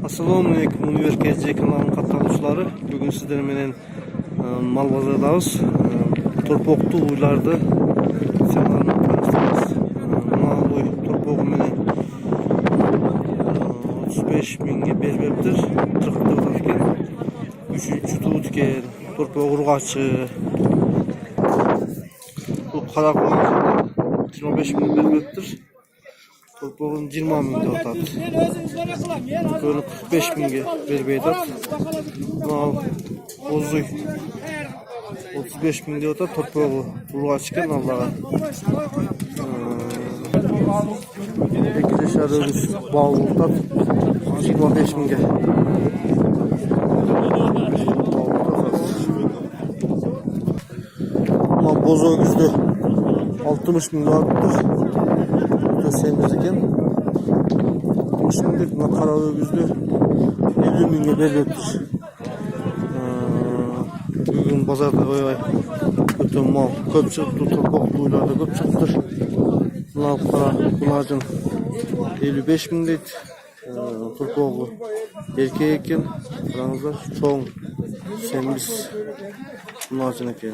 Assalamu alaikum Univerkezci kanalının katılımcıları. Bugün sizler menen mal bazardayız. Torpoktu uylardı. Semanın tanıştınız. Mal uy torpoku menen 35 binge berberdir. 44 atken 3. tuğutken torpoku urgaçı. Bu karakulak 25 bin berberdir. Torpağın 20 mingde otat. Böyle 45 binge berbeydat. Mal ozuy 35 mingde otat. Torpağı buluğa çıkan Allah'a. 8 yaşar ölüs bağlı otat. 25 binge. Mal bozo güzdü 60 mingde otattır. Semizken 60 binlik makara ögüzdü 50 binge berberdir. Bugün pazarda ötön mal köp çıktı, torpaq duylarda köp çıktır. Bunlar kulacın 55 binlik torpağı erkek eken, çoğun semiz bunlar için eken.